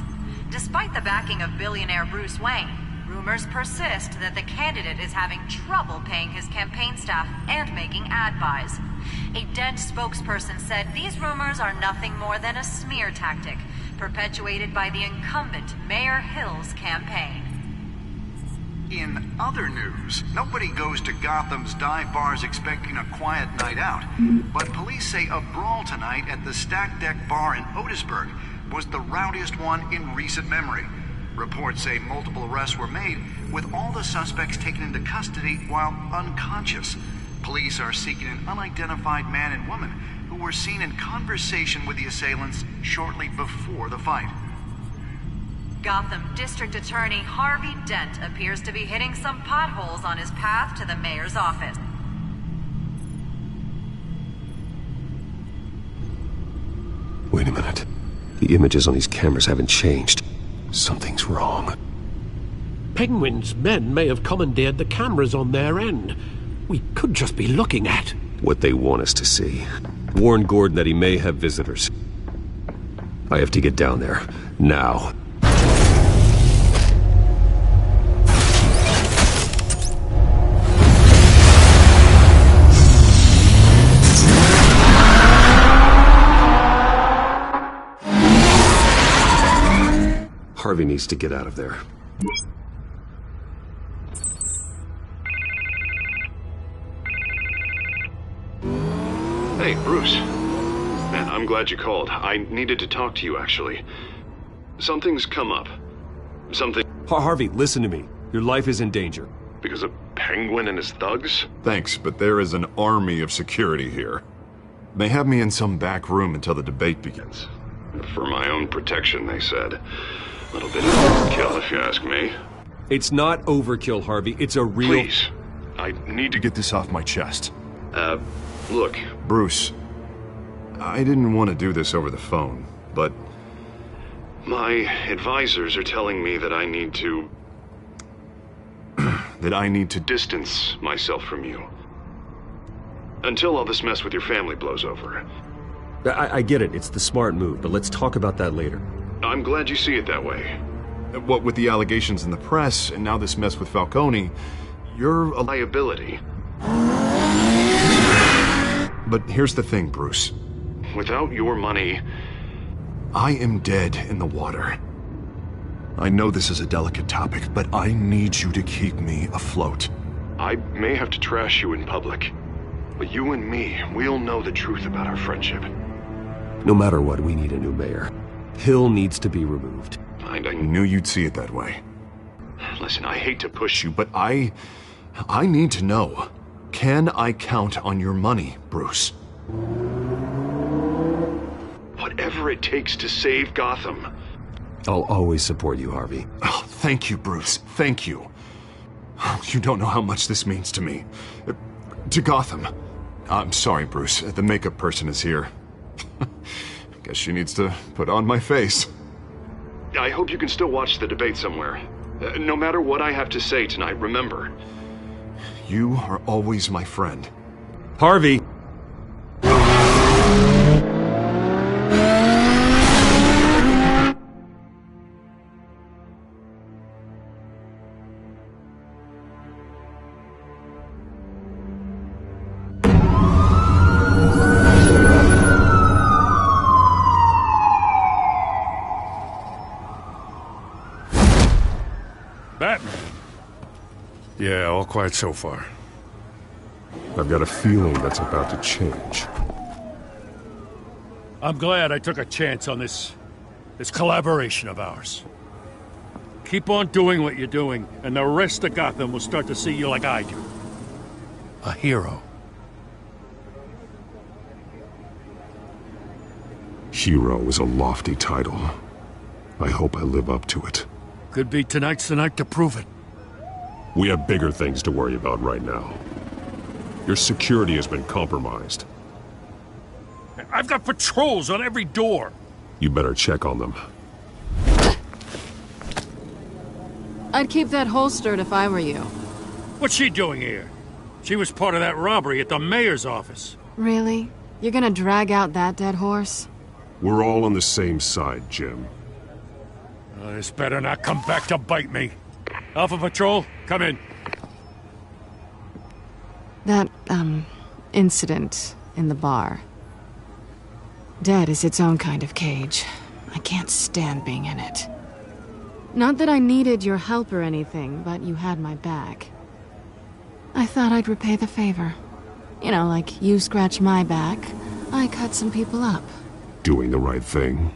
Despite the backing of billionaire Bruce Wayne, rumors persist that the candidate is having trouble paying his campaign staff and making ad buys. A Dent spokesperson said these rumors are nothing more than a smear tactic, perpetuated by the incumbent Mayor Hill's campaign. In other news, nobody goes to Gotham's dive bars expecting a quiet night out, but police say a brawl tonight at the Stack Deck Bar in Otisburg was the rowdiest one in recent memory. Reports say multiple arrests were made, with all the suspects taken into custody while unconscious. Police are seeking an unidentified man and woman who were seen in conversation with the assailants shortly before the fight. Gotham District Attorney Harvey Dent appears to be hitting some potholes on his path to the mayor's office. Wait a minute. The images on these cameras haven't changed. Something's wrong. Penguin's men may have commandeered the cameras on their end. We could just be looking at what they want us to see. Warn Gordon that he may have visitors. I have to get down there. Now. Harvey needs to get out of there. Hey, Bruce. Man, I'm glad you called. I needed to talk to you, actually. Something's come up. Something... Harvey, listen to me. Your life is in danger. Because of Penguin and his thugs? Thanks, but there is an army of security here. They have me in some back room until the debate begins. For my own protection, they said. A little bit of overkill, if you ask me. It's not overkill, Harvey. It's a real... Please. I need to get this off my chest. Look, Bruce. I didn't want to do this over the phone, but... my advisors are telling me that I need to... that I need to distance myself from you. Until all this mess with your family blows over. I get it. It's the smart move, but let's talk about that later. I'm glad you see it that way. What with the allegations in the press, and now this mess with Falcone, you're a liability. But here's the thing, Bruce. Without your money, I am dead in the water. I know this is a delicate topic, but I need you to keep me afloat. I may have to trash you in public, but you and me, we'll know the truth about our friendship. No matter what, we need a new mayor. Hill needs to be removed. I knew you'd see it that way. Listen, I hate to push you, but I need to know. Can I count on your money, Bruce? Whatever it takes to save Gotham. I'll always support you, Harvey. Oh, thank you, Bruce. Thank you. You don't know how much this means to me. To Gotham. I'm sorry, Bruce. The makeup person is here. Guess she needs to put on my face. I hope you can still watch the debate somewhere. No matter what I have to say tonight, remember, you are always my friend. Harvey! Batman. Yeah, all quiet so far. I've got a feeling that's about to change. I'm glad I took a chance on this collaboration of ours. Keep on doing what you're doing, and the rest of Gotham will start to see you like I do. A hero. Hero is a lofty title. I hope I live up to it. Could be tonight's the night to prove it. We have bigger things to worry about right now. Your security has been compromised. I've got patrols on every door. You better check on them. I'd keep that holstered if I were you. What's she doing here? She was part of that robbery at the mayor's office. Really? You're gonna drag out that dead horse? We're all on the same side, Jim. This better not come back to bite me. Alpha Patrol, come in. That, incident in the bar. Dead is its own kind of cage. I can't stand being in it. Not that I needed your help or anything, but you had my back. I thought I'd repay the favor. You know, like you scratch my back, I cut some people up. Doing the right thing.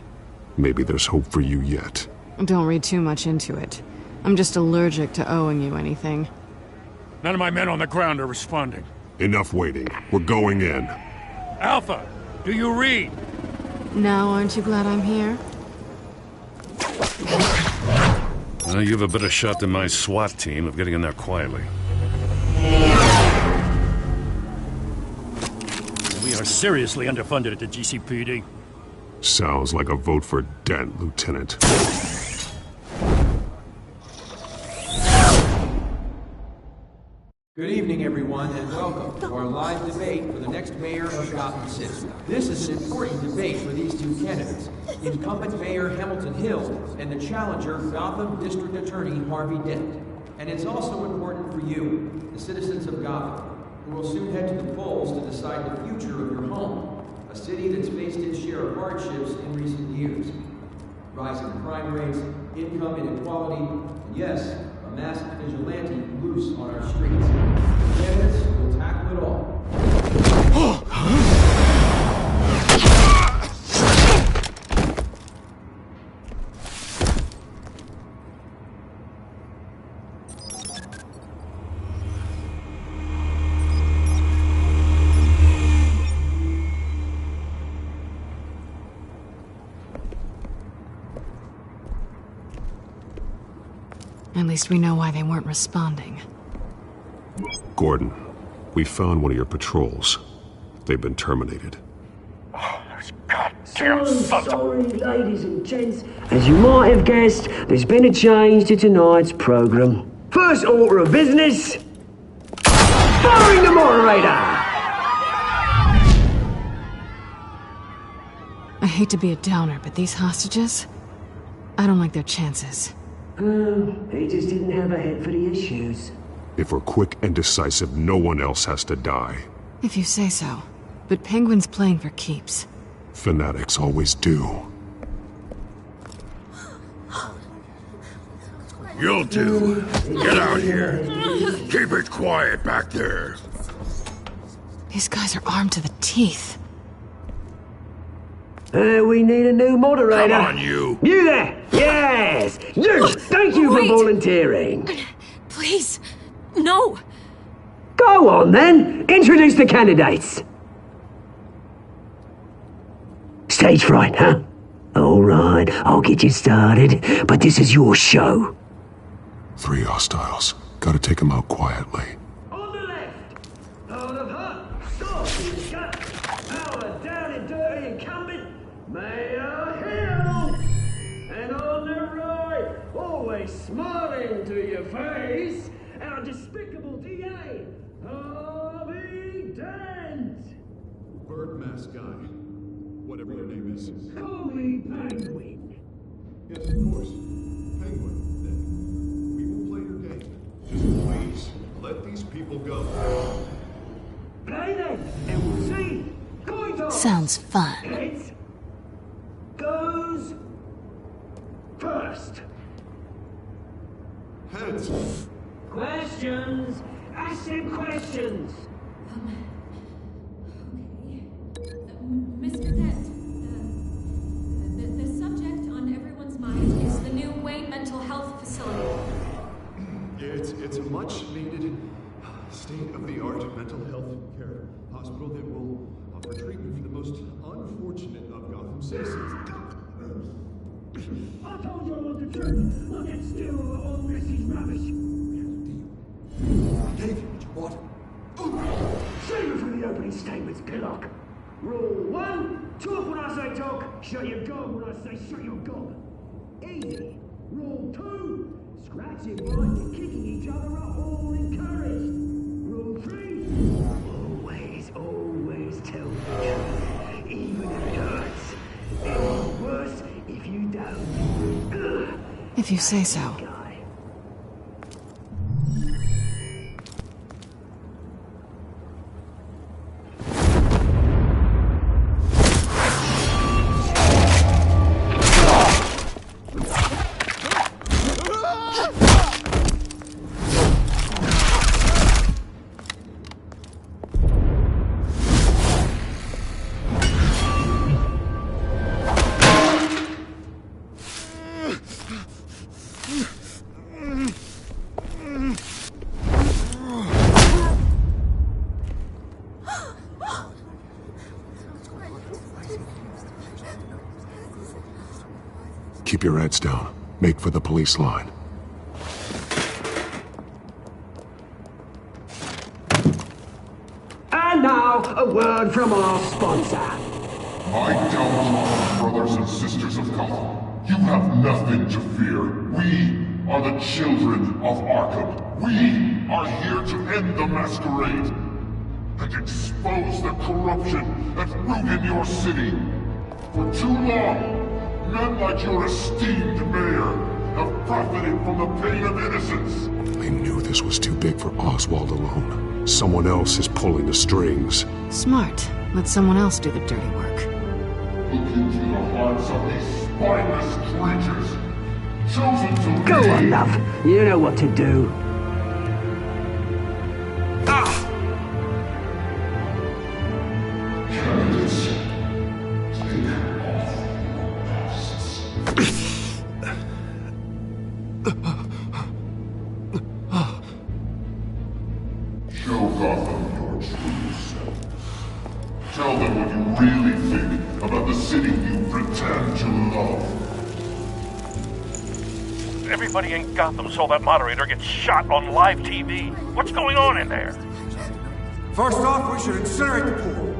Maybe there's hope for you yet. Don't read too much into it. I'm just allergic to owing you anything. None of my men on the ground are responding. Enough waiting. We're going in. Alpha, do you read? Now, aren't you glad I'm here? Well, you have a better shot than my SWAT team of getting in there quietly. We are seriously underfunded at the GCPD. Sounds like a vote for Dent, Lieutenant. Good evening, everyone, and welcome to our live debate for the next mayor of Gotham City. This is an important debate for these two candidates, incumbent Mayor Hamilton Hill and the challenger, Gotham District Attorney Harvey Dent. And it's also important for you, the citizens of Gotham, who will soon head to the polls to decide the future of your home, a city that's faced its share of hardships in recent years. Rising crime rates, income inequality, and yes, a masked vigilante loose on our streets. Candidates will tackle it all. At least we know why they weren't responding. Gordon, we found one of your patrols. They've been terminated. So sorry, ladies and gents. As you might have guessed, there's been a change to tonight's program. First order of business, firing the moderator! I hate to be a downer, but these hostages, I don't like their chances. He just didn't have a head for the issues. If we're quick and decisive, no one else has to die. If you say so. But Penguin's playing for keeps. Fanatics always do. You'll do. Get out here. Keep it quiet back there. These guys are armed to the teeth. We need a new moderator. Come on, you. You there! Yes! You! Thank you for volunteering. Please, no. Go on, then. Introduce the candidates. Stage fright, huh? All right, I'll get you started, but this is your show. 3 hostiles. Gotta take them out quietly. On the left, out of her, Scorpion Gut, our down and dirty incumbent, Mayor Hill. And on the right, always smiling to your face, our despicable DA, Harvey Dent. Bird mask guy. Whatever your name is. Call me Penguin. Yes, of course. Penguin, then. We will play your game. Just please, let these people go. Play then, and we'll see. Coin toss. Sounds fun. Heads goes first. Heads. Questions. Ask them questions. Mr. Dent, the subject on everyone's mind is the new Wayne Mental Health Facility. It's a much needed state-of-the-art mental health care hospital that will offer treatment for the most unfortunate of Gotham citizens. I told you I want the truth. I'll get still over all this is rubbish. I gave you what you wanted. Save it from the opening statements, Pillock. Rule 1, talk when I say talk, shut your gob when I say shut your gob. Easy. Rule 2, scratching, biting, kicking each other are all encouraged. Rule 3, always tell the truth, even if it hurts. It's worse if you don't. If you say so. Keep your heads down. Make for the police line. And now, a word from our sponsor. My downtrodden brothers and sisters of Gotham, you have nothing to fear. We are the children of Arkham. We are here to end the masquerade and expose the corruption that's rooted in your city. For too long, men like your esteemed mayor have profited from the pain of innocence. I knew this was too big for Oswald alone. Someone else is pulling the strings. Smart. Let someone else do the dirty work. Look into the hearts of these spineless creatures, chosen to Go on, love. You know what to do. Candidates, take off your masks. Show Gotham your true self. Tell them what you really think about the city you pretend to love. Everybody in Gotham saw that moderator get shot on live TV. What's going on in there? First off, we should incinerate the pool.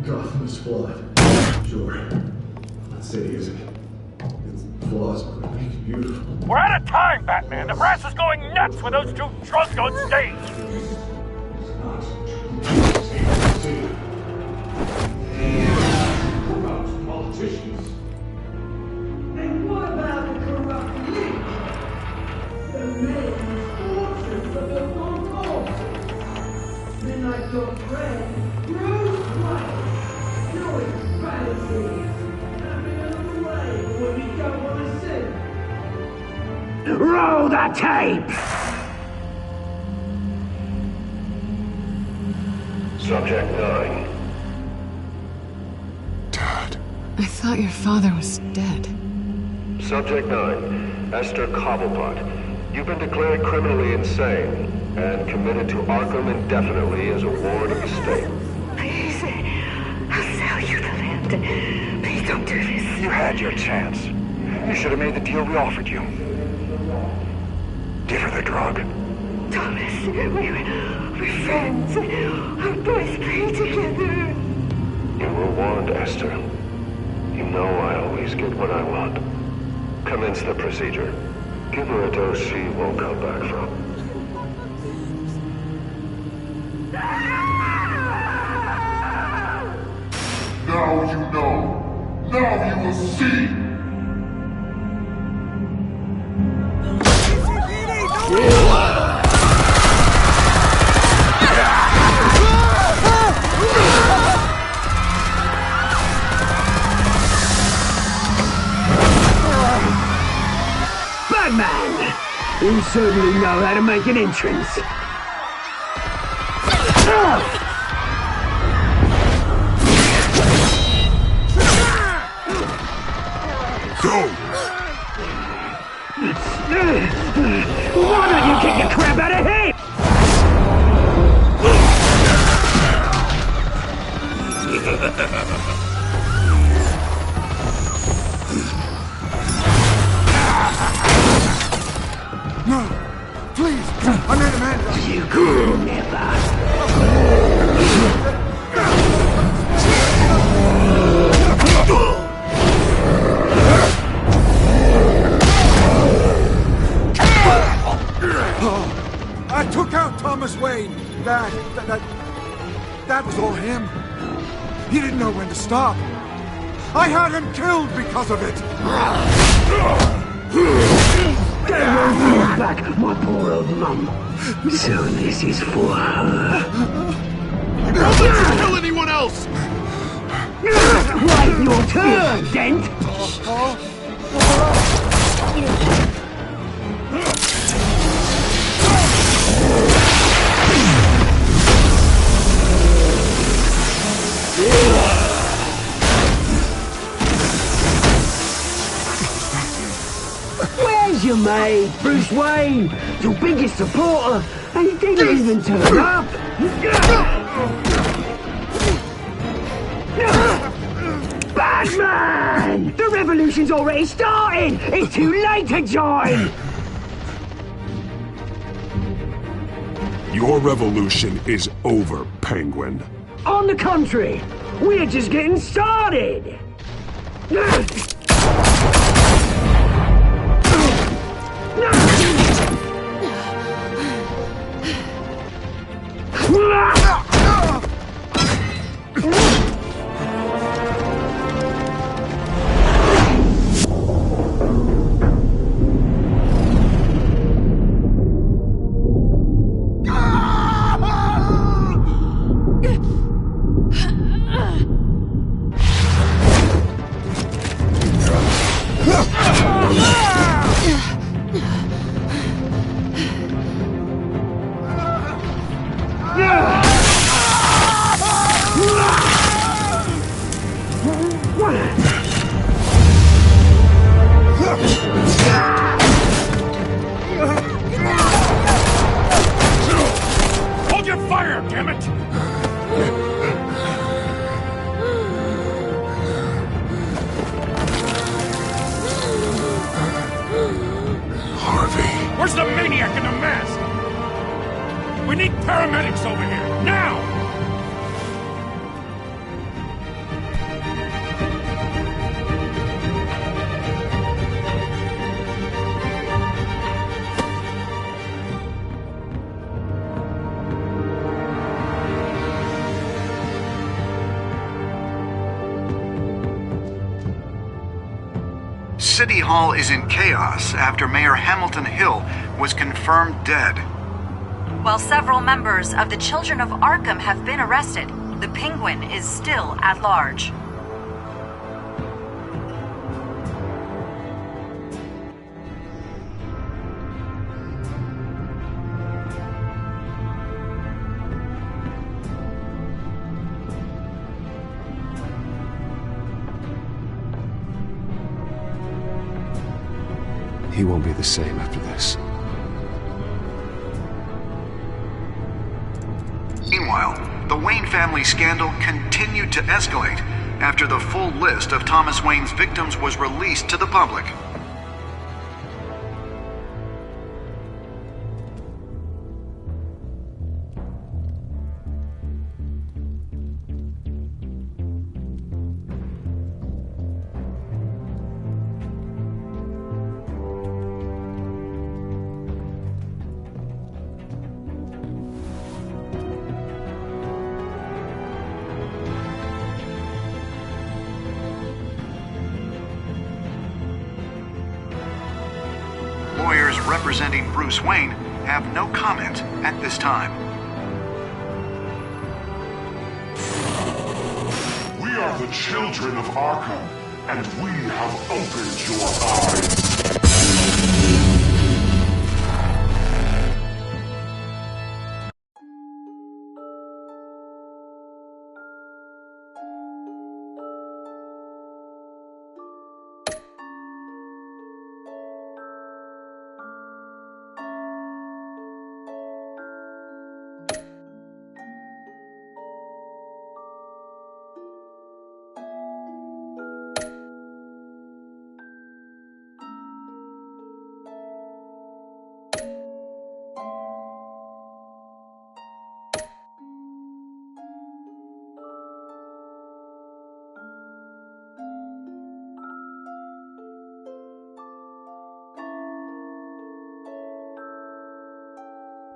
Gotham is flawed. Sure. That city isn't. Its flaws are what make it beautiful. We're out of time, Batman. The brass is going nuts with those two drunks on stage. Corrupt politicians. And what about the corrupt rich? The men fortunes of the long men like your friend, Bruce Wayne, doing fantasies, having another way when you don't want to see. Roll the tape! Subject 9. I thought your father was dead. Subject 9, Esther Cobblepot. You've been declared criminally insane and committed to Arkham indefinitely as a ward of the state. Please, I'll sell you the land. Please don't do this. You had your chance. You should have made the deal we offered you. Give her the drug. Thomas, we're friends. Our boys play together. You were warned, Esther. You know I always get what I want. Commence the procedure. Give her a dose she won't come back from. Now you know. Now you will see. Batman! You certainly know how to make an entrance. Why don't you kick the crap out of him? No! Please! I made a man! You could never! I took out Thomas Wayne! That was all him. He didn't know when to stop. I had him killed because of it! Get back, my poor old mum. So this is for her. Don't let you kill anyone else! Right, your turn, Dent! Where's your mate, Bruce Wayne? Your biggest supporter, and he didn't even turn up! Batman! The revolution's already started! It's too late to join! Your revolution is over, Penguin. On the contrary, we're just getting started! Hold your fire, damn it! Harvey. Where's the maniac in the mask? We need paramedics over here, now! City Hall is in chaos after Mayor Hamilton Hill was confirmed dead. While several members of the Children of Arkham have been arrested, the Penguin is still at large. He won't be the same after this. Meanwhile, the Wayne family scandal continued to escalate after the full list of Thomas Wayne's victims was released to the public. Lawyers representing Bruce Wayne have no comment at this time. We are the children of Arkham, and we have opened your eyes.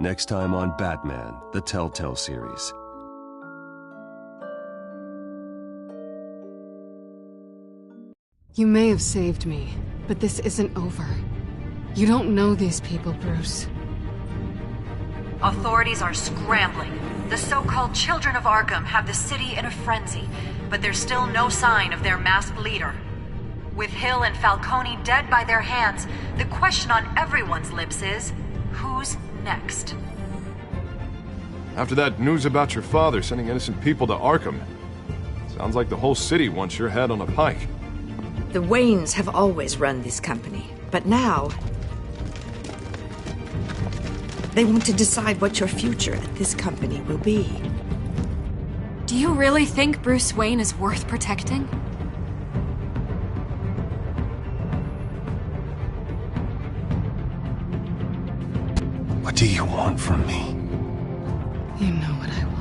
Next time on Batman, the Telltale series. You may have saved me, but this isn't over. You don't know these people, Bruce. Authorities are scrambling. The so-called Children of Arkham have the city in a frenzy, but there's still no sign of their masked leader. With Hill and Falcone dead by their hands, the question on everyone's lips is, who's next? After that news about your father sending innocent people to Arkham, sounds like the whole city wants your head on a pike. The Waynes have always run this company, but now they want to decide what your future at this company will be. Do you really think Bruce Wayne is worth protecting? What do you want from me? You know what I want.